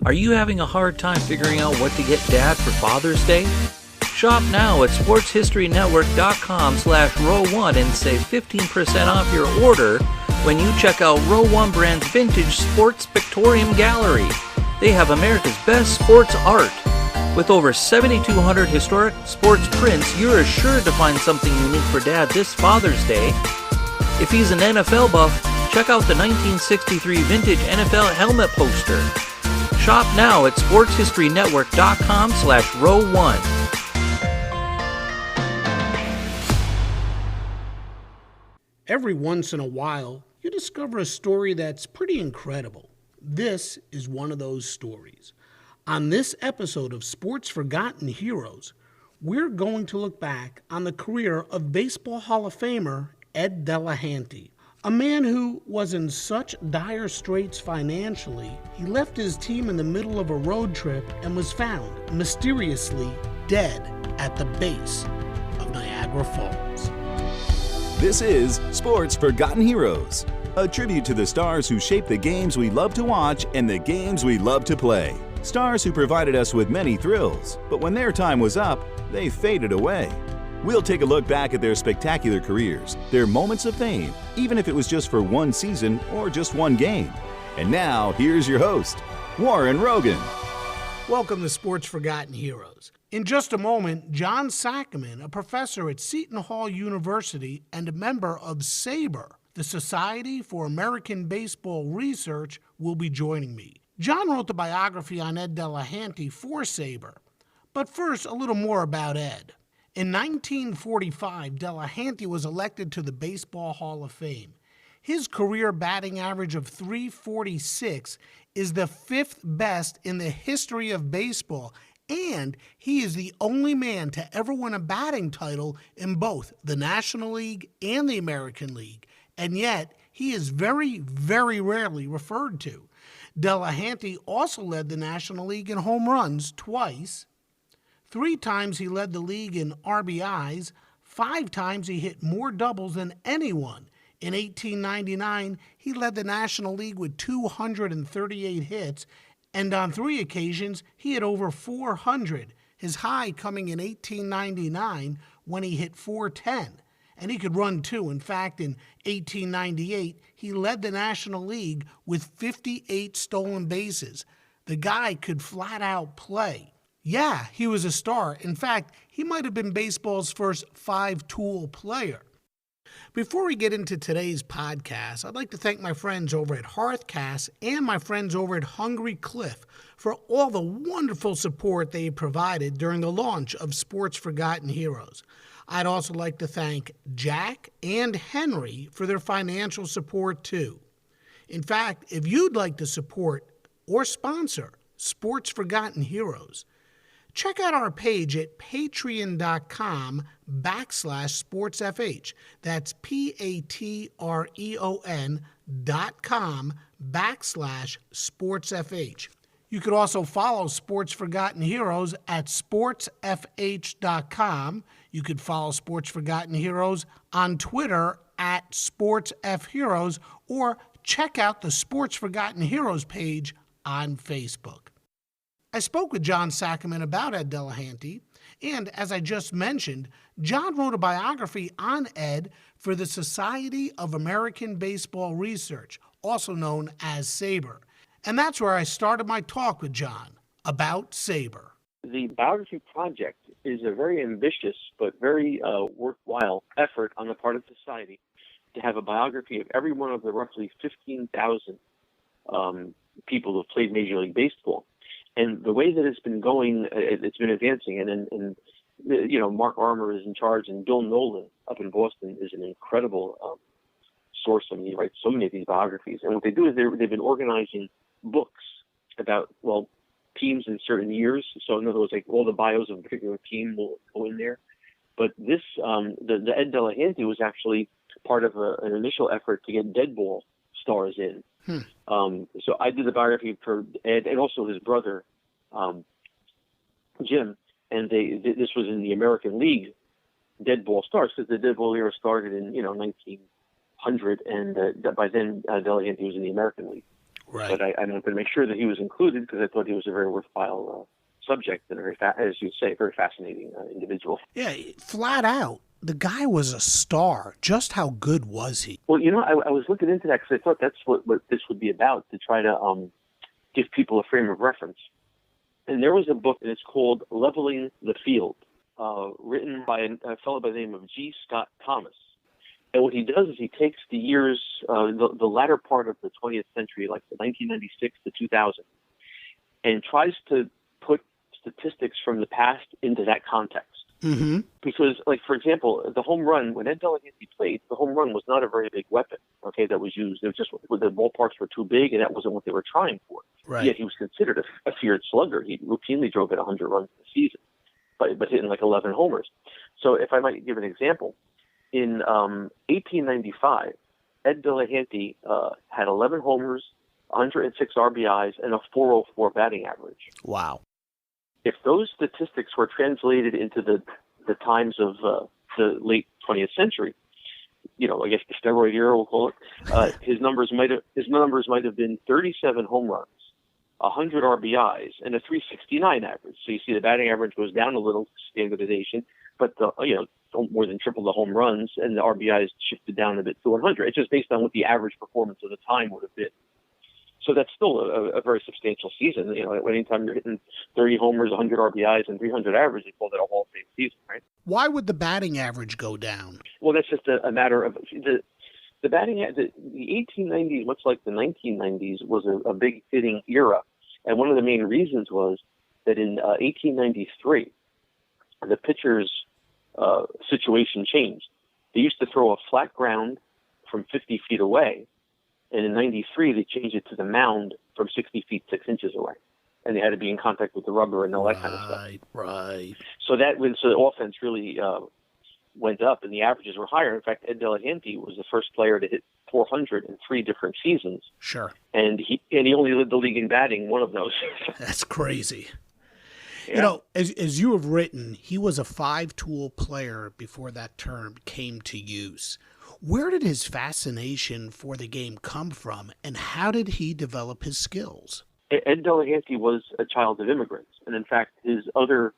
Are you having a hard time figuring out what to get Dad for Father's Day? Shop now at sportshistorynetwork.com/row1 and save 15% off your order when you check out Row 1 Brand's Vintage Sports Pictorium Gallery. They have America's best sports art. With over 7,200 historic sports prints, you're assured to find something unique for Dad this Father's Day. If he's an NFL buff, check out the 1963 vintage NFL helmet poster. Shop now at sportshistorynetwork.com/row1. Every once in a while, you discover a story that's pretty incredible. This is one of those stories. On this episode of Sports Forgotten Heroes, we're going to look back on the career of Baseball Hall of Famer Ed Delahanty, a man who was in such dire straits financially, he left his team in the middle of a road trip and was found mysteriously dead at the base of Niagara Falls. This is Sports Forgotten Heroes, a tribute to the stars who shaped the games we love to watch and the games we love to play. Stars who provided us with many thrills, but when their time was up, they faded away. We'll take a look back at their spectacular careers, their moments of fame, even if it was just for one season or just one game. And now, here's your host, Warren Rogan. Welcome to Sports Forgotten Heroes. In just a moment, John Saccoman, a professor at Seton Hall University and a member of SABR, the Society for American Baseball Research, will be joining me. John wrote the biography on Ed Delahanty for SABR. But first, a little more about Ed. In 1945, Delahanty was elected to the Baseball Hall of Fame. His career batting average of .346 is the fifth best in the history of baseball, and he is the only man to ever win a batting title in both the National League and the American League, and yet he is very, very rarely referred to. Delahanty also led the National League in home runs twice. 3 times he led the league in RBIs. 5 times he hit more doubles than anyone. In 1899, he led the National League with 238 hits, and on 3 occasions, he hit over 400, his high coming in 1899 when he hit 410. And he could run too. In fact, in 1898, he led the National League with 58 stolen bases. The guy could flat out play. Yeah, he was a star. In fact, he might have been baseball's first 5-tool player. Before we get into today's podcast, I'd like to thank my friends over at Hearthcast and my friends over at Hungry Cliff for all the wonderful support they provided during the launch of Sports Forgotten Heroes. I'd also like to thank Jack and Henry for their financial support too. In fact, if you'd like to support or sponsor Sports Forgotten Heroes, check out our page at patreon.com/sportsfh. That's patreon.com/sportsfh. You could also follow Sports Forgotten Heroes at sportsfh.com. You could follow Sports Forgotten Heroes on Twitter at sportsfheroes, or check out the Sports Forgotten Heroes page on Facebook. I spoke with John Saccoman about Ed Delahanty, and as I just mentioned, John wrote a biography on Ed for the Society of American Baseball Research, also known as SABR. And that's where I started my talk with John about SABR. The biography project is a very ambitious but very worthwhile effort on the part of the Society to have a biography of every one of the roughly 15,000 people who have played Major League Baseball. And the way that it's been going, it's been advancing. And Mark Armour is in charge, and Bill Nolan up in Boston is an incredible source. I mean, he writes so many of these biographies. And what they do is they've been organizing books about, teams in certain years. So in other words, like all the bios of a particular team will go in there. But this, the Ed Delahanty was actually part of an initial effort to get dead ball stars in. So I did the biography for Ed and also his brother, Jim, and this was in the American League dead ball stars, because the dead ball era started in 1900, and by then Delahanty was in the American League. Right. But I wanted to make sure that he was included because I thought he was a very worthwhile subject and as you say, very fascinating individual. Yeah, flat out, the guy was a star. Just how good was he? Well, I was looking into that because I thought that's what this would be about, to try to give people a frame of reference. And there was a book, and it's called Leveling the Field, written by a fellow by the name of G. Scott Thomas. And what he does is he takes the years, the latter part of the 20th century, like the 1996 to 2000, and tries to put statistics from the past into that context. Mm-hmm. Because, like, for example, the home run, when Ed Delahanty played, the home run was not a very big weapon, okay, that was used. It was just the ballparks were too big, and that wasn't what they were trying for. Right. Yet he was considered a feared slugger. He routinely drove at 100 runs in the season, but hitting like 11 homers. So if I might give an example, in 1895, Ed Delahanty had 11 homers, 106 RBIs, and a 404 batting average. Wow. If those statistics were translated into the times of the late 20th century, I guess the steroid era, we'll call it, his numbers might have been 37 home runs, 100 RBIs, and a 369 average. So you see the batting average goes down a little, standardization, but more than triple the home runs, and the RBIs shifted down a bit to 100. It's just based on what the average performance of the time would have been. So that's still a very substantial season. Anytime you're hitting 30 homers, 100 RBIs, and 300 average, they call that a Hall of Fame season, right? Why would the batting average go down? Well, that's just a matter of the batting. The 1890s, much like the 1990s, was a big hitting era, and one of the main reasons was that in 1893, the pitcher's situation changed. They used to throw a flat ground from 50 feet away. And in 93, they changed it to the mound from 60 feet, 6 inches away. And they had to be in contact with the rubber and all that kind of stuff. Right. So the offense really went up and the averages were higher. In fact, Ed Delahanty was the first player to hit 400 in 3 different seasons. Sure. And he only led the league in batting one of those. That's crazy. Yeah. As you have written, he was a 5-tool player before that term came to use. Where did his fascination for the game come from, and how did he develop his skills? Ed Delahanty was a child of immigrants, and in fact, his other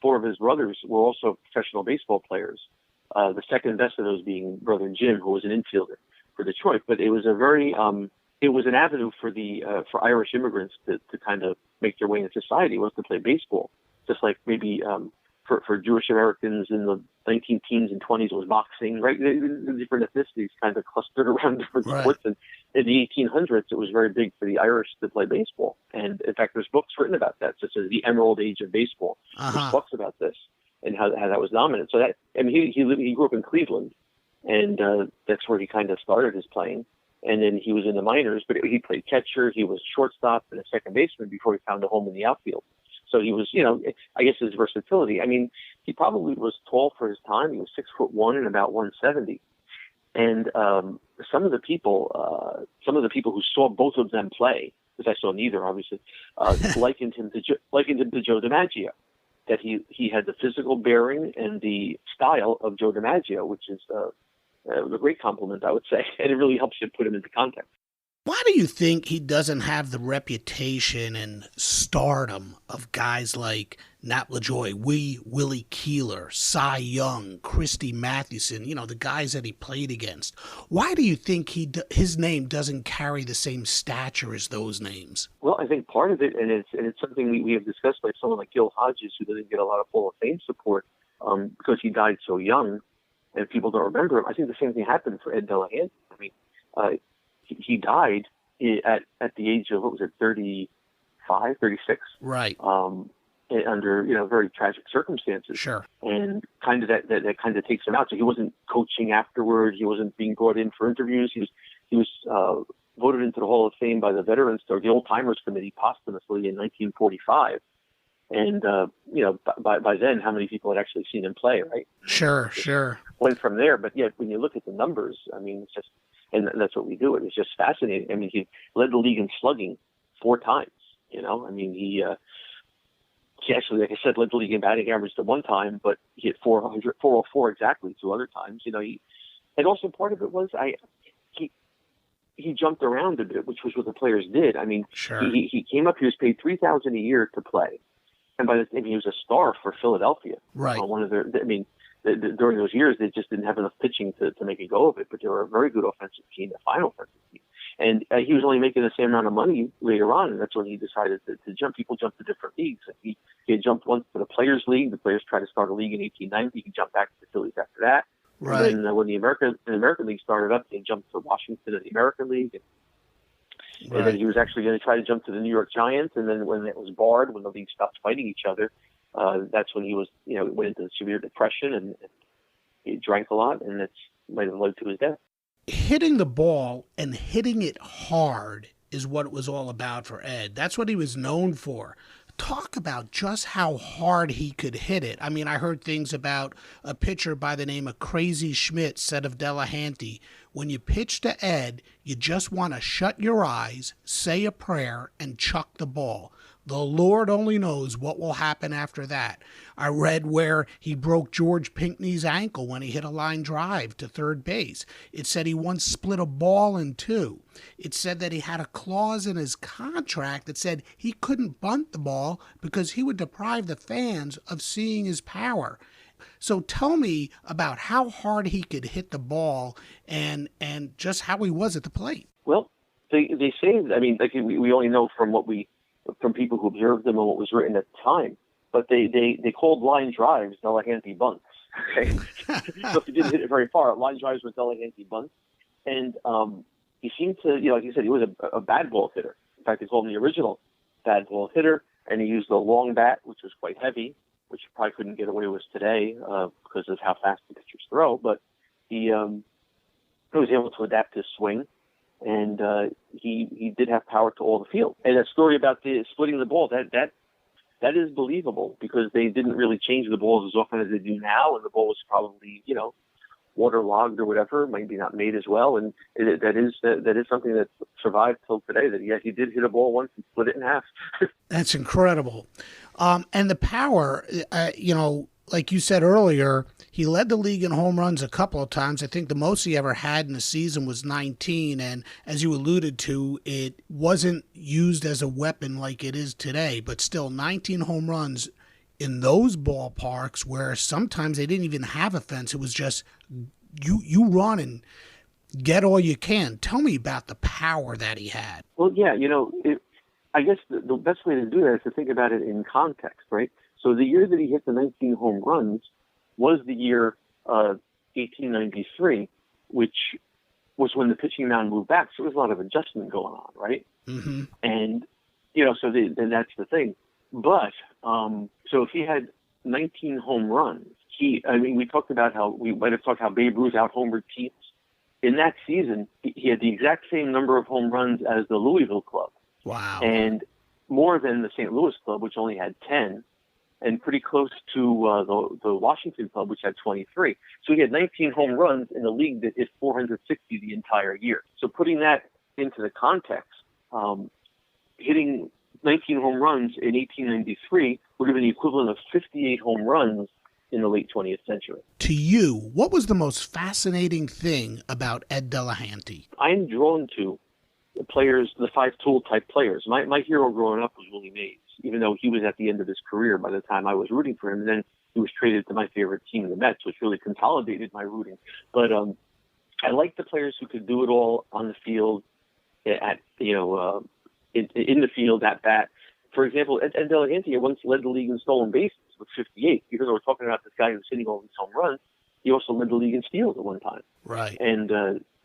4 of his brothers were also professional baseball players. The second best of those being brother Jim, who was an infielder for Detroit. But it was it was an avenue for Irish immigrants to kind of make their way in society, was to play baseball, just like maybe for Jewish Americans in the 19 teens and 20s was boxing, right? The different ethnicities kind of clustered around different sports. And in the 1800s, it was very big for the Irish to play baseball. And in fact, there's books written about that, such as The Emerald Age of Baseball. There's books about this and how that was dominant. So he grew up in Cleveland, and that's where he kind of started his playing. And then he was in the minors, but he played catcher. He was shortstop and a second baseman before he found a home in the outfield. So he was, I guess his versatility. I mean, he probably was tall for his time. He was 6'1" and about 170. And some of the people who saw both of them play, because I saw neither, obviously, likened him to Joe DiMaggio. That he had the physical bearing and the style of Joe DiMaggio, which is a great compliment, I would say, and it really helps you put him into context. Why do you think he doesn't have the reputation and stardom of guys like Nat LaJoie, Willie Keeler, Cy Young, Christy Mathewson, the guys that he played against? Why do you think his name doesn't carry the same stature as those names? Well, I think part of it, and it's something we have discussed, like someone like Gil Hodges, who doesn't get a lot of Hall of Fame support because he died so young, and people don't remember him. I think the same thing happened for Ed Delahanty. I mean, he died at the age of, 35, 36? Right. Under, very tragic circumstances. Sure. And kind of that kind of takes him out. So he wasn't coaching afterwards. He wasn't being brought in for interviews. He was voted into the Hall of Fame by the Veterans or the Old Timers Committee posthumously in 1945. And, by then, how many people had actually seen him play, right? Sure. Went from there. But yet, when you look at the numbers, I mean, it's just, and that's what we do. It was just fascinating. I mean, he led the league in slugging 4 times, I mean, he actually, like I said, led the league in batting average to one time, but he hit 404 exactly 2 other times, and also part of it was he jumped around a bit, which was what the players did. I mean, Sure. he came up. He was paid $3,000 a year to play, and by the time he was a star for Philadelphia. Right. During those years, they just didn't have enough pitching to make a go of it. But they were a very good offensive team, a fine offensive team, and he was only making the same amount of money later on, and that's when he decided to jump. People jump to different leagues. He had jumped once to the Players League. The Players tried to start a league in 1890. He jumped back to the Phillies after that. Right. And then when the American League started up, he jumped to Washington and the American League. And then he was actually going to try to jump to the New York Giants. And then when it was barred, when the league stopped fighting each other, that's when he was, went into severe depression and he drank a lot, and that might have led to his death. Hitting the ball and hitting it hard is what it was all about for Ed. That's what he was known for. Talk about just how hard he could hit it. I mean, I heard things about a pitcher by the name of Crazy Schmidt said of Delahanty, when you pitch to Ed, you just want to shut your eyes, say a prayer, and chuck the ball. The Lord only knows what will happen after that. I read where he broke George Pinckney's ankle when he hit a line drive to third base. It said he once split a ball in two. It said that he had a clause in his contract that said he couldn't bunt the ball because he would deprive the fans of seeing his power. So tell me about how hard he could hit the ball and just how he was at the plate. Well, they say, I mean, like we only know from people who observed them and what was written at the time, but they called line drives Delahanty bunts. Okay, so if he didn't hit it very far, line drives were Delahanty bunts, and he seemed to, like you said, he was a bad ball hitter. In fact, they called him the original bad ball hitter, and he used a long bat, which was quite heavy, which you probably couldn't get away with today because of how fast the pitchers throw. But he was able to adapt his swing. And he did have power to all the field. And that story about the splitting the ball, that is believable because they didn't really change the balls as often as they do now, and the ball was probably waterlogged or whatever, maybe not made as well. And that is something that survived till today. That he did hit a ball once and split it in half. That's incredible. And the power, like you said earlier, he led the league in home runs a couple of times. I think the most he ever had in a season was 19. And as you alluded to, it wasn't used as a weapon like it is today. But still, 19 home runs in those ballparks where sometimes they didn't even have a fence. It was just you run and get all you can. Tell me about the power that he had. Well, yeah, I guess the best way to do that is to think about it in context, right? So the year that he hit the 19 home runs was the year 1893, which was when the pitching mound moved back. So there was a lot of adjustment going on, right? Mm-hmm. And, then that's the thing. But, so if he had 19 home runs, we talked about we might have talked how Babe Ruth out-homered teams. In that season, he had the exact same number of home runs as the Louisville club. Wow. And more than the St. Louis club, which only had 10. And pretty close to the Washington club, which had 23. So he had 19 home runs in a league that hit 460 the entire year. So putting that into the context, hitting 19 home runs in 1893 would have been the equivalent of 58 home runs in the late 20th century. To you, what was the most fascinating thing about Ed Delahanty? I'm drawn to the players, the five-tool type players. My hero growing up was Willie Mays, even though he was at the end of his career by the time I was rooting for him. And then he was traded to my favorite team, the Mets, which really consolidated my rooting. But I liked the players who could do it all on the field, in the field, at bat. For example, Ed Delahanty once led the league in stolen bases with 58. Even though we're talking about this guy who's hitting all these home runs, he also led the league in steals at one time. Right. And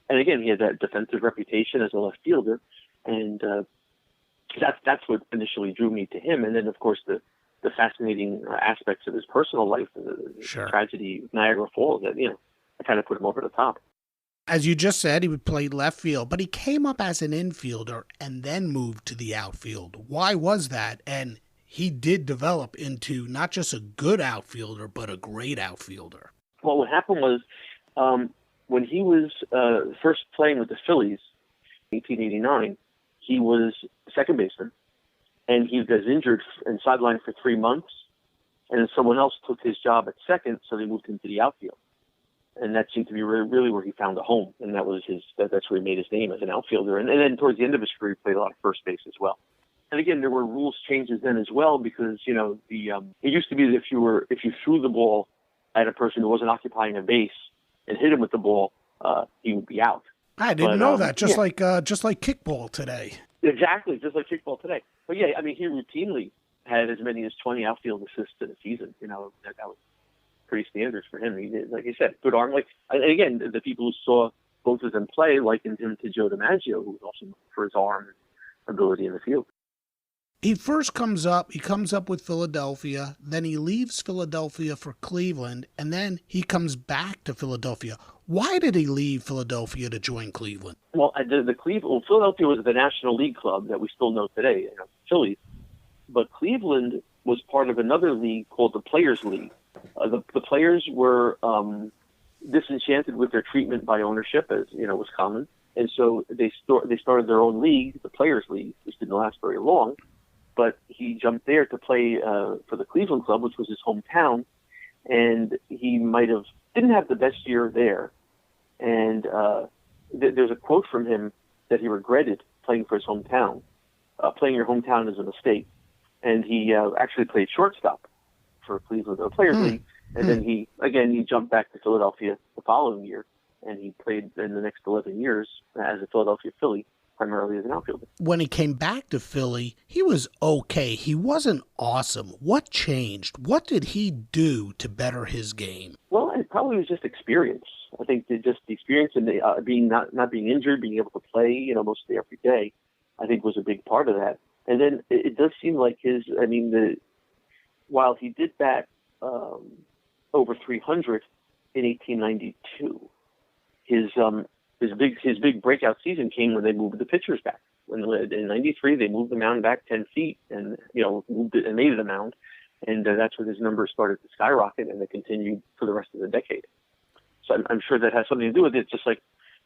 again, he had that defensive reputation as a left fielder, and that's what initially drew me to him. And then, of course, the fascinating aspects of his personal life, the tragedy of Niagara Falls, that I kind of put him over the top. As you just said, he would play left field, but he came up as an infielder and then moved to the outfield. Why was that? And he did develop into not just a good outfielder, but a great outfielder. Well, what happened was when he was first playing with the Phillies in 1889, he was second baseman, and he was injured and sidelined for 3 months, and then someone else took his job at second, so they moved him to the outfield. And that seemed to be really where he found a home, and that's where he made his name as an outfielder. And then towards the end of his career, he played a lot of first base as well. And again, there were rules changes then as well, because it used to be that if you threw the ball at a person who wasn't occupying a base and hit him with the ball, he would be out. I didn't know that. Just like kickball today. Exactly, just like kickball today. But yeah, I mean, he routinely had as many as 20 outfield assists in a season. That was pretty standard for him. He did, like you said, good arm. And again, the people who saw both of them play likened him to Joe DiMaggio, who was also known for his arm and ability in the field. He first comes up with Philadelphia, then he leaves Philadelphia for Cleveland, and then he comes back to Philadelphia. Why did he leave Philadelphia to join Cleveland? Well, Philadelphia was the National League club that we still know today, Phillies. But Cleveland was part of another league called the Players League. The players were disenchanted with their treatment by ownership, as was common, and so they started their own league, the Players League, which didn't last very long. But he jumped there to play for the Cleveland club, which was his hometown, and he didn't have the best year there. And there's a quote from him that he regretted playing for his hometown. Playing your hometown is a mistake. And he actually played shortstop for Cleveland, the Players League. And then he jumped back to Philadelphia the following year, and he played in the next 11 years as a Philadelphia Philly, primarily as an outfielder. When he came back to Philly, he was okay. He wasn't awesome. What changed? What did he do to better his game? Well, it probably was just experience. I think just the experience and not being injured, being able to play, mostly every day, I think was a big part of that. And then it does seem like while he did bat over 300 in 1892, his big breakout season came when they moved the pitchers back. In '93 they moved the mound back 10 feet and moved it and made it a mound, and that's when his numbers started to skyrocket, and they continued for the rest of the decade. So I'm sure that has something to do with it. Just like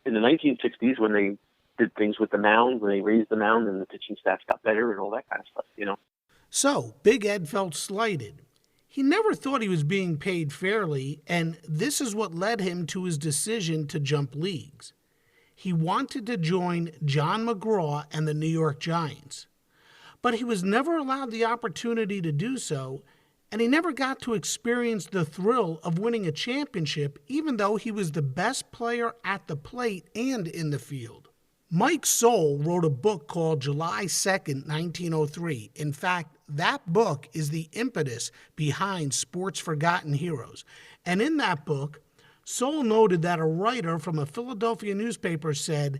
in the 1960s when they did things with the mound, when they raised the mound and the pitching staff got better and all that kind of stuff. So Big Ed felt slighted. He never thought he was being paid fairly, and this is what led him to his decision to jump leagues. He wanted to join John McGraw and the New York Giants, but he was never allowed the opportunity to do so, and he never got to experience the thrill of winning a championship, even though he was the best player at the plate and in the field. Mike Soule wrote a book called July 2nd, 1903. In fact, that book is the impetus behind Sports Forgotten Heroes. And in that book, Soule noted that a writer from a Philadelphia newspaper said,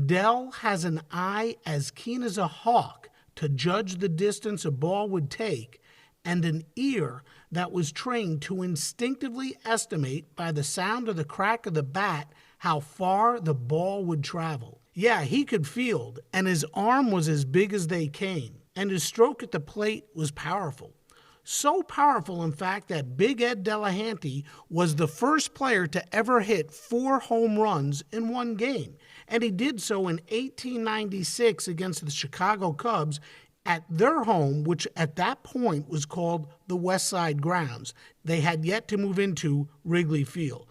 "Dell has an eye as keen as a hawk to judge the distance a ball would take, and an ear that was trained to instinctively estimate by the sound of the crack of the bat how far the ball would travel." Yeah, he could field, and his arm was as big as they came, and his stroke at the plate was powerful. So powerful, in fact, that Big Ed Delahanty was the first player to ever hit 4 home runs in one game, and he did so in 1896 against the Chicago Cubs at their home, which at that point was called the West Side Grounds. They had yet to move into Wrigley Field.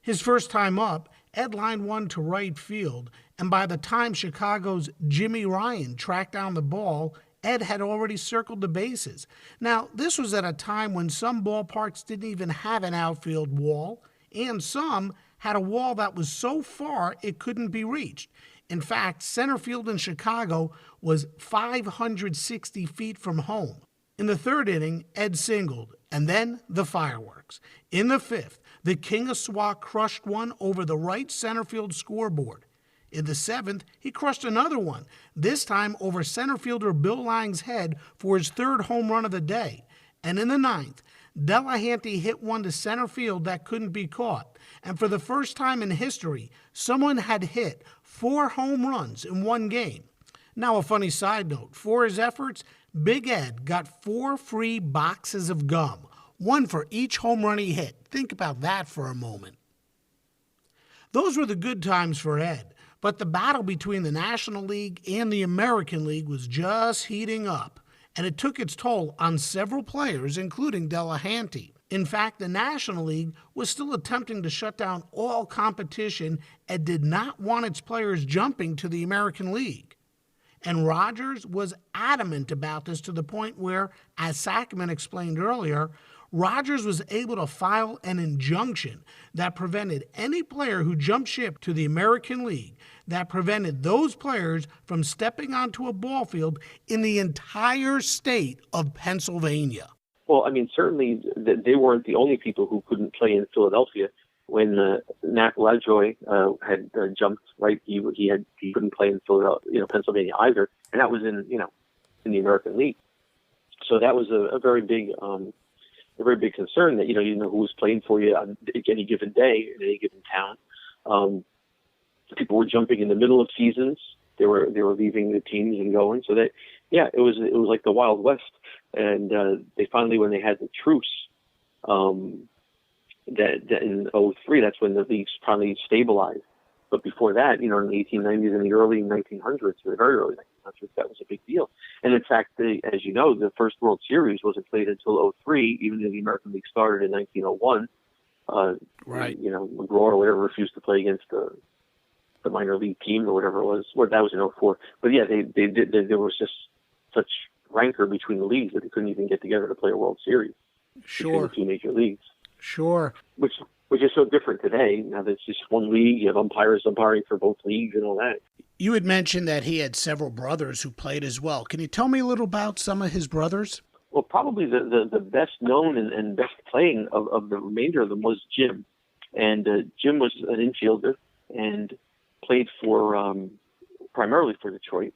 His first time up, Ed lined one to right field, and by the time Chicago's Jimmy Ryan tracked down the ball, Ed had already circled the bases. Now, this was at a time when some ballparks didn't even have an outfield wall, and some had a wall that was so far it couldn't be reached. In fact, center field in Chicago was 560 feet from home. In the third inning, Ed singled, and then the fireworks. In the fifth, the King of Swat crushed one over the right center field scoreboard. In the seventh, he crushed another one, this time over center fielder Bill Lang's head for his 3rd home run of the day. And in the ninth, Delahanty hit one to center field that couldn't be caught. And for the first time in history, someone had hit 4 home runs in one game. Now, a funny side note, for his efforts, Big Ed got 4 free boxes of gum, one for each home run he hit. Think about that for a moment. Those were the good times for Ed, but the battle between the National League and the American League was just heating up, and it took its toll on several players, including Delahanty. In fact, the National League was still attempting to shut down all competition and did not want its players jumping to the American League. And Rogers was adamant about this to the point where, as Saccoman explained earlier, Rogers was able to file an injunction that prevented any player who jumped ship to the American League, that prevented those players from stepping onto a ball field in the entire state of Pennsylvania. Well, I mean, certainly they weren't the only people who couldn't play in Philadelphia. When Nat Lajoie had jumped, right, he couldn't play in Philadelphia, Pennsylvania either, and that was in the American League. So that was a very big concern that you didn't know who was playing for you on any given day in any given town. People were jumping in the middle of seasons. They were leaving the teams and going. So that it was like the Wild West. And they finally, when they had the truce, that in 2003, that's when the leagues finally stabilized. But before that, in the 1890s and the early 1900s, the very early 1900s, that was a big deal. And in fact, as you know, the first World Series wasn't played until 2003, even though the American League started in 1901. Right. McGraw or whatever refused to play against the minor league team or whatever it was. Well, that was in 2004. But yeah, they did. There was just such rancor between the leagues that they couldn't even get together to play a World Series. Sure. Between the two major leagues. Sure. Which is so different today. Now that it's just one league, you have umpires umpiring for both leagues and all that. You had mentioned that he had several brothers who played as well. Can you tell me a little about some of his brothers? Well, probably the best known and best playing of the remainder of them was Jim. And Jim was an infielder and played for primarily for Detroit.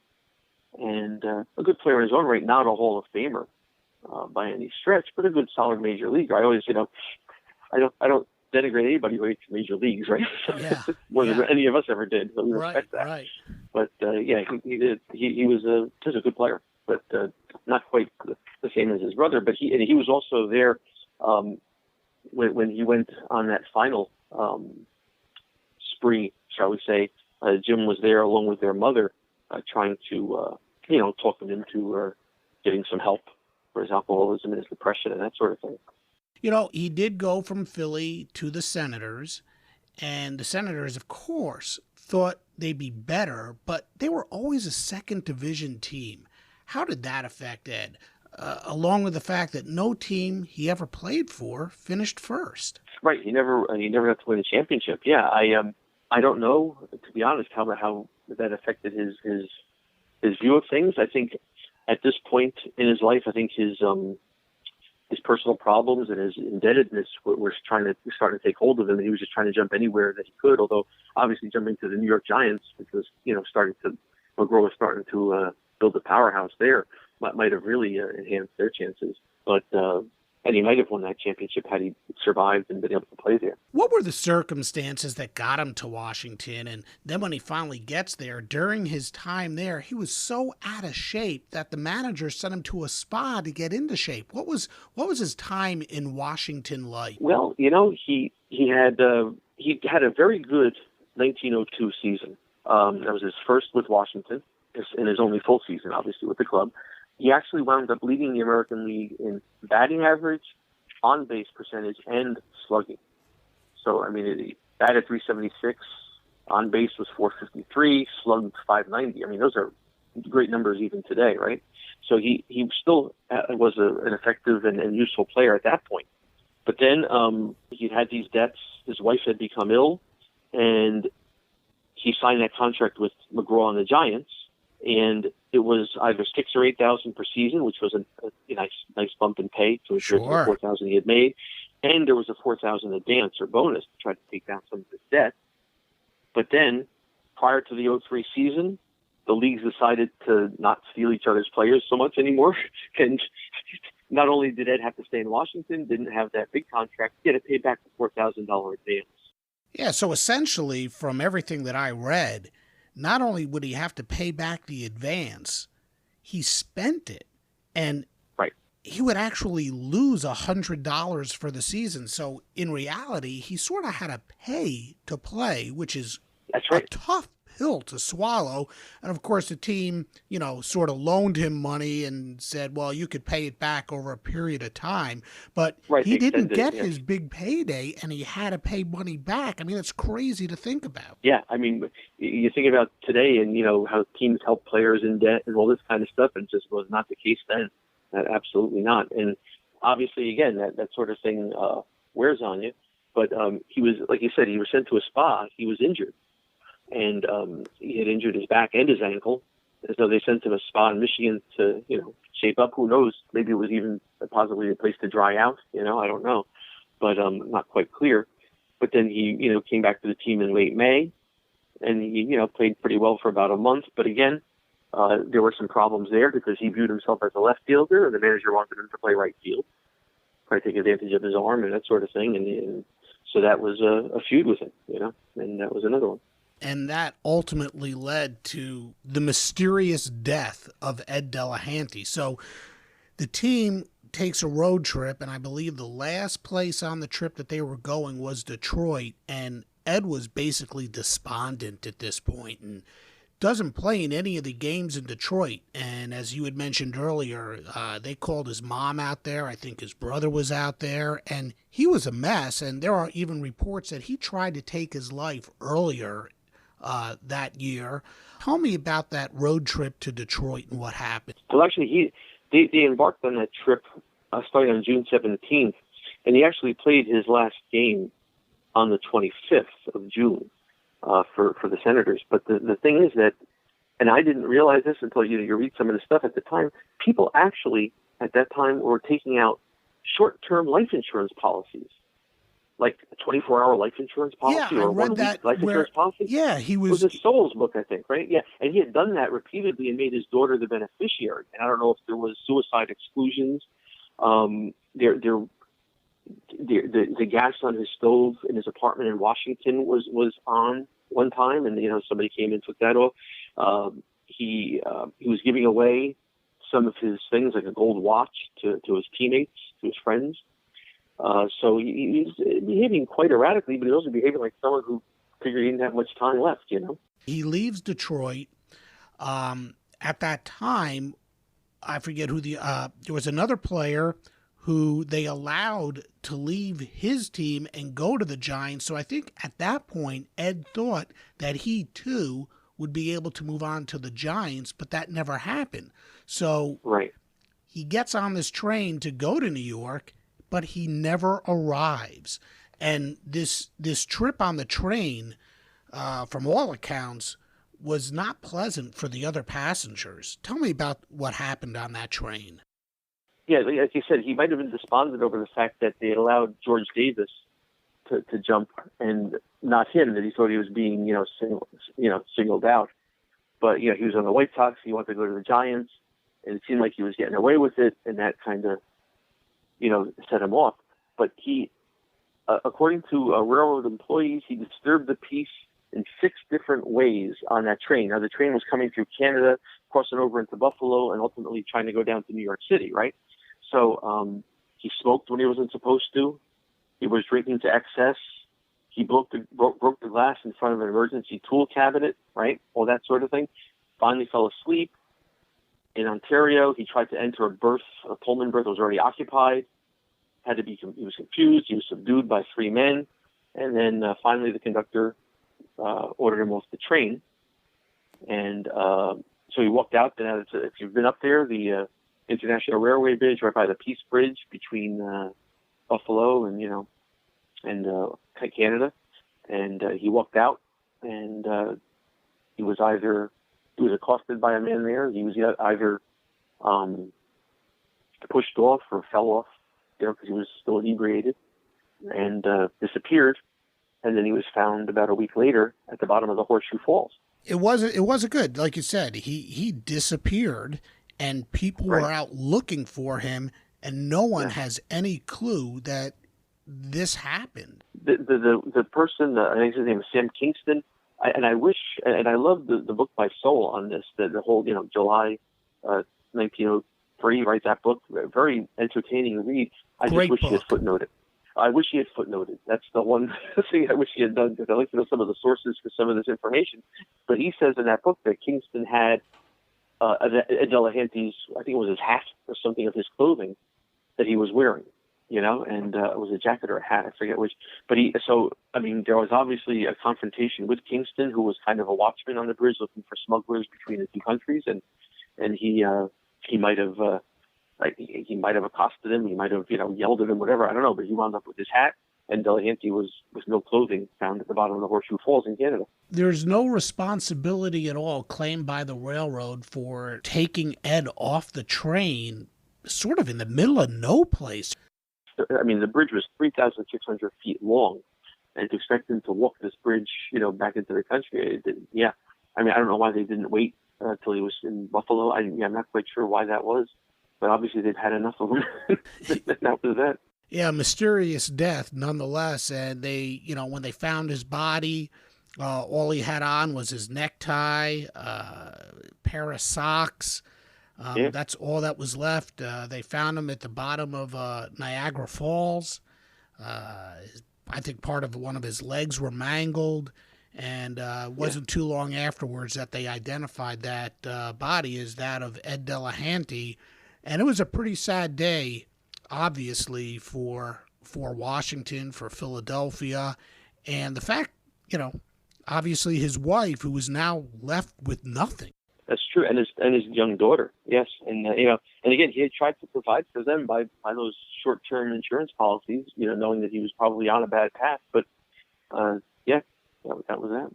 And a good player in his own right, not a Hall of Famer by any stretch, but a good solid major leaguer. I always, I don't denigrate anybody who hates major leagues, right? Yeah. More than any of us ever did. So we respect that. Right. But he did. He was just a good player, but not quite the same as his brother. But he was also there when he went on that final spree, shall we say. Jim was there along with their mother, trying to talk them into getting some help for his alcoholism and his depression and that sort of thing. He did go from Philly to the Senators, and the Senators, of course, thought they'd be better, but they were always a second division team. How did that affect Ed? Along with the fact that no team he ever played for finished first. Right. He never got to win a championship. Yeah. I don't know, to be honest, how that affected his view of things. I think at this point in his life, I think his personal problems and his indebtedness were starting to take hold of him, and he was just trying to jump anywhere that he could. Although obviously jumping to the New York Giants, which was McGraw was starting to build a powerhouse there, might have really enhanced their chances. But and he might have won that championship had he survived and been able to play there. What were the circumstances that got him to Washington? And then when he finally gets there, during his time there, he was so out of shape that the manager sent him to a spa to get into shape. What was his time in Washington like? Well, he had a very good 1902 season. That was his first with Washington, and his only full season, obviously, with the club. He actually wound up leading the American League in batting average, on-base percentage, and slugging. So, he batted .376, on-base was .453, slugged .590. Those are great numbers even today, right? So he still was an effective and useful player at that point. But then he had these debts. His wife had become ill, and he signed that contract with McGraw and the Giants. And it was either $6,000 or $8,000 per season, which was a nice bump in pay to the $4,000 he had made, and there was a $4,000 advance or bonus to try to take down some of his debt. But then, prior to the 2003 season, the leagues decided to not steal each other's players so much anymore, and not only did Ed have to stay in Washington, didn't have that big contract, he had to pay back the $4,000 advance. Yeah, so essentially, from everything that I read, not only would he have to pay back the advance, he spent it. And right. He would actually lose $100 for the season. So in reality, he sort of had to pay to play, which is That's right. a tough pill to swallow. And of course, the team, sort of loaned him money and said, well, you could pay it back over a period of time. But Right, he they didn't extended it, get yeah. his big payday, and he had to pay money back. I mean, it's crazy to think about. Yeah, I mean, you think about today and, how teams help players in debt and all this kind of stuff, and it just was not the case then. Absolutely not. And obviously, again, that sort of thing wears on you. But he was, like you said, he was sent to a spa. He was injured. And he had injured his back and his ankle. And so they sent him to a spa in Michigan to, shape up. Who knows? Maybe it was even possibly a place to dry out. I don't know. But not quite clear. But then he, came back to the team in late May. And he, played pretty well for about a month. But again, there were some problems there because he viewed himself as a left fielder, and the manager wanted him to play right field, try to take advantage of his arm and that sort of thing. And so that was a feud with him, and that was another one. And that ultimately led to the mysterious death of Ed Delahanty. So the team takes a road trip, and I believe the last place on the trip that they were going was Detroit, and Ed was basically despondent at this point and doesn't play in any of the games in Detroit. And as you had mentioned earlier, they called his mom out there. I think his brother was out there, and he was a mess. And there are even reports that he tried to take his life earlier that year. Tell me about that road trip to Detroit and what happened. Well, actually, they embarked on that trip starting on June 17th, and he actually played his last game on the 25th of June. For the Senators. But the thing is that, and I didn't realize this until you read some of the stuff at the time, people actually at that time were taking out short-term life insurance policies, like a 24-hour life insurance policy or a one-week life insurance policy. Yeah, it was a Souls book, I think, right? Yeah, and he had done that repeatedly and made his daughter the beneficiary. And I don't know if there was suicide exclusions. The gas on his stove in his apartment in Washington was on one time, and somebody came and took that off. He was giving away some of his things, like a gold watch, to his teammates, to his friends. So he was behaving quite erratically, but he was also behaving like someone who figured he didn't have much time left. He leaves Detroit. At that time, I forget who there was another player who they allowed to leave his team and go to the Giants. So I think at that point, Ed thought that he too would be able to move on to the Giants, but that never happened. So right. He gets on this train to go to New York, but he never arrives. And this trip on the train, from all accounts, was not pleasant for the other passengers. Tell me about what happened on that train. Yeah, as you said, he might have been despondent over the fact that they allowed George Davis to jump and not him, that he thought he was being, singled out. But, he was on the White Sox. He wanted to go to the Giants, and it seemed like he was getting away with it, and that kind of, set him off. But he, according to railroad employees, he disturbed the peace in 6 different ways on that train. Now, the train was coming through Canada, crossing over into Buffalo, and ultimately trying to go down to New York City, right? So he smoked when he wasn't supposed to. He was drinking to excess. He broke the glass in front of an emergency tool cabinet, right? All that sort of thing. Finally fell asleep. In Ontario, he tried to enter a Pullman berth that was already occupied. He was confused. He was subdued by 3 men. And then finally the conductor ordered him off the train. And so he walked out. And if you've been up there, the International Railway Bridge, right by the Peace Bridge between Buffalo and Canada, and he walked out, and he was accosted by a man there. He was either pushed off or fell off, because he was still inebriated, and disappeared. And then he was found about a week later at the bottom of the Horseshoe Falls. It wasn't good, like you said. He disappeared. And people were out looking for him, and no one has any clue that this happened. The person, I think his name is Sam Kingston, I love the book by Soul on this, the whole, July 1903, right, that book, very entertaining read. I Great just wish he had book. footnoted. I wish he had footnoted. That's the one thing I wish he had done, because I'd like to know some of the sources for some of this information. But he says in that book that Kingston had Ed Delahanty's, I think it was his hat or something of his clothing that he was wearing, and it was a jacket or a hat, I forget which. But there was obviously a confrontation with Kingston, who was kind of a watchman on the bridge looking for smugglers between the two countries, and he might have accosted him, he might have yelled at him, whatever, I don't know, but he wound up with his hat, and Delahanty was with no clothing found at the bottom of the Horseshoe Falls in Canada. There's no responsibility at all claimed by the railroad for taking Ed off the train sort of in the middle of no place. I mean, the bridge was 3,600 feet long, and to expect him to walk this bridge, back into the country, I don't know why they didn't wait till he was in Buffalo. I'm not quite sure why that was, but obviously they'd had enough of him. That was that. Yeah, mysterious death nonetheless. And they, when they found his body, all he had on was his necktie, pair of socks. That's all that was left. They found him at the bottom of Niagara Falls. I think part of one of his legs were mangled. And it wasn't too long afterwards that they identified that body as that of Ed Delahanty. And it was a pretty sad day, obviously, for Washington, for Philadelphia. And the fact, obviously his wife, who was now left with nothing. That's true, and his young daughter, yes, and and again, he had tried to provide for them by those short-term insurance policies, knowing that he was probably on a bad path, but that was that.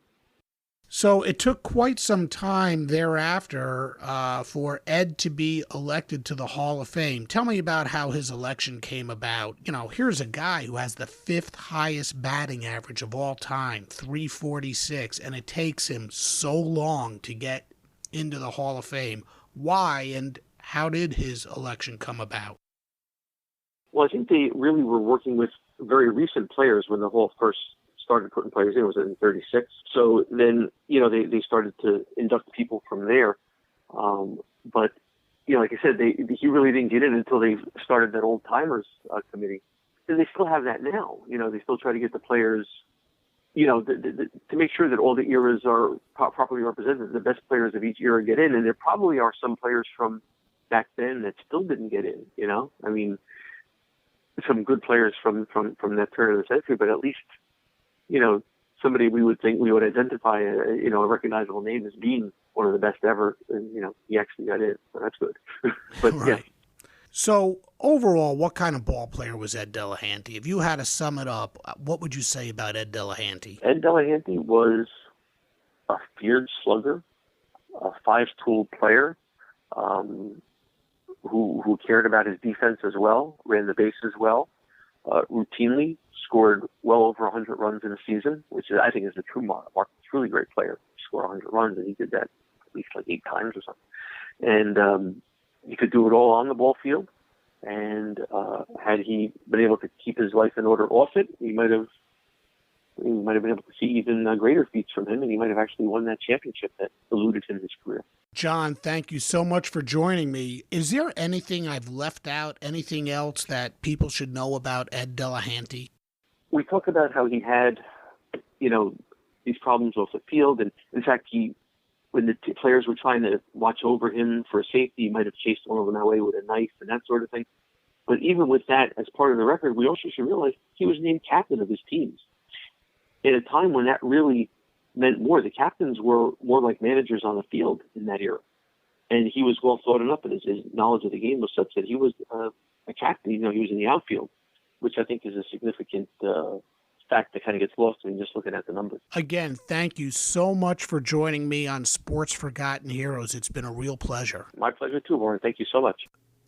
So it took quite some time thereafter for Ed to be elected to the Hall of Fame. Tell me about how his election came about. Here's a guy who has the 5th highest batting average of all time, 346, and it takes him so long to get into the Hall of Fame. Why and how did his election come about? Well, I think they really were working with very recent players when the Hall first started putting players in. It was in 36. So then, they started to induct people from there. But, like I said, he really didn't get in until they started that old timers committee. And they still have that now. They still try to get the players, to make sure that all the eras are properly represented. The best players of each era get in. And there probably are some players from back then that still didn't get in, I mean, some good players from that turn of the century, but at least, somebody we would identify a recognizable name as being one of the best ever, and he actually got in, so that's good. But right. Yeah. So overall, what kind of ball player was Ed Delahanty? If you had to sum it up, what would you say about Ed Delahanty? Ed Delahanty was a feared slugger, a 5-tool player, who cared about his defense as well, ran the bases well, routinely scored well over 100 runs in a season, which I think is the true mark. Mark was a really great player. He scored 100 runs, and he did that at least like 8 times or something. And he could do it all on the ball field. And had he been able to keep his life in order off it, we might have been able to see even greater feats from him, and he might have actually won that championship that eluded him in his career. John, thank you so much for joining me. Is there anything I've left out, anything else that people should know about Ed Delahanty? We talk about how he had, these problems off the field, and in fact, when the players were trying to watch over him for safety, he might have chased one of them away with a knife and that sort of thing. But even with that as part of the record, we also should realize he was named captain of his teams. At a time when that really meant more. The captains were more like managers on the field in that era. And he was well thought enough, and his knowledge of the game was such that he was a captain. He was in the outfield, which I think is a significant fact that kind of gets lost when you're just looking at the numbers. Again, thank you so much for joining me on Sports Forgotten Heroes. It's been a real pleasure. My pleasure too, Warren. Thank you so much.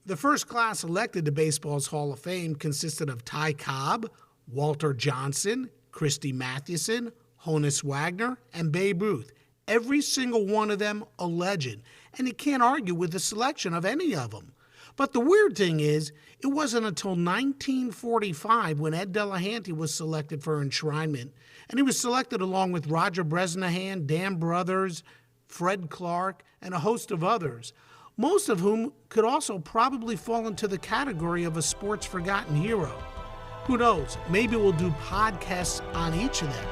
The first class elected to baseball's Hall of Fame consisted of Ty Cobb, Walter Johnson, Christy Mathewson, Honus Wagner, and Babe Ruth. Every single one of them a legend, and you can't argue with the selection of any of them. But the weird thing is, it wasn't until 1945 when Ed Delahanty was selected for enshrinement, and he was selected along with Roger Bresnahan, Dan Brothers, Fred Clark, and a host of others, most of whom could also probably fall into the category of a sports forgotten hero. Who knows, maybe we'll do podcasts on each of them.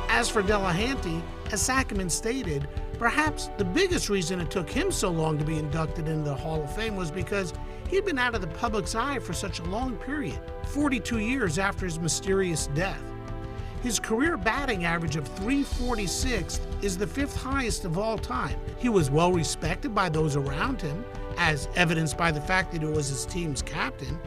As for Delahanty, as Saccoman stated, perhaps the biggest reason it took him so long to be inducted into the Hall of Fame was because he'd been out of the public's eye for such a long period, 42 years after his mysterious death. His career batting average of .346 is the 5th highest of all time. He was well respected by those around him, as evidenced by the fact that he was his team's captain,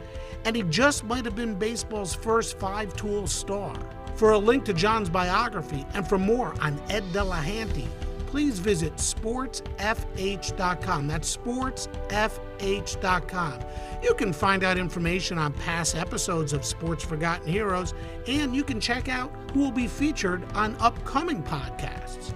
and he just might have been baseball's first 5-tool star. For a link to John's biography and for more on Ed Delahanty, please visit sportsfh.com. That's sportsfh.com. You can find out information on past episodes of Sports Forgotten Heroes, and you can check out who will be featured on upcoming podcasts.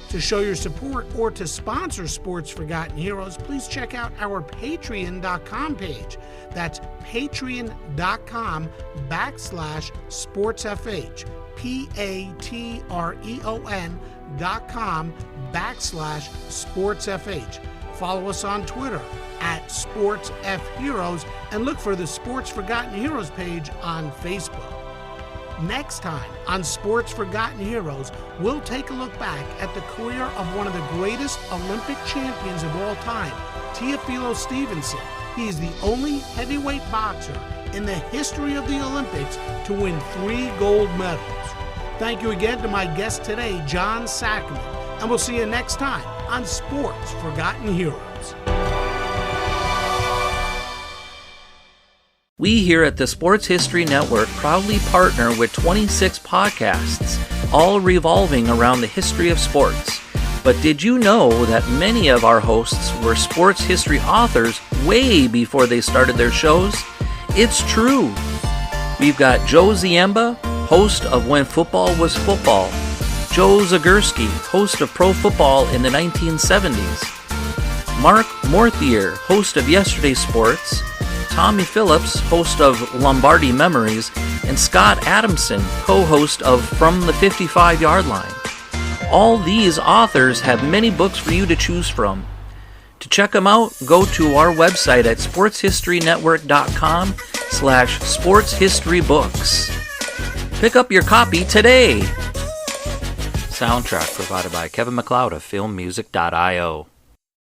To show your support or to sponsor Sports Forgotten Heroes, please check out our patreon.com page. That's patreon.com/sportsfh. patreon.com/sportsfh. Follow us on Twitter @SportsFHeroes and look for the Sports Forgotten Heroes page on Facebook. Next time on Sports Forgotten Heroes, we'll take a look back at the career of one of the greatest Olympic champions of all time, Teofilo Stevenson. He is the only heavyweight boxer in the history of the Olympics to win 3 gold medals. Thank you again to my guest today, John Saccoman, and we'll see you next time on Sports Forgotten Heroes. We here at the Sports History Network proudly partner with 26 podcasts, all revolving around the history of sports. But did you know that many of our hosts were sports history authors way before they started their shows? It's true. We've got Joe Ziemba, host of When Football Was Football, Joe Zagurski, host of Pro Football in the 1970s, Mark Morthier, host of Yesterday Sports, Tommy Phillips, host of Lombardi Memories, and Scott Adamson, co-host of From the 55-Yard Line. All these authors have many books for you to choose from. To check them out, go to our website at sportshistorynetwork.com/sportshistorybooks. Pick up your copy today. Soundtrack provided by Kevin MacLeod of filmmusic.io.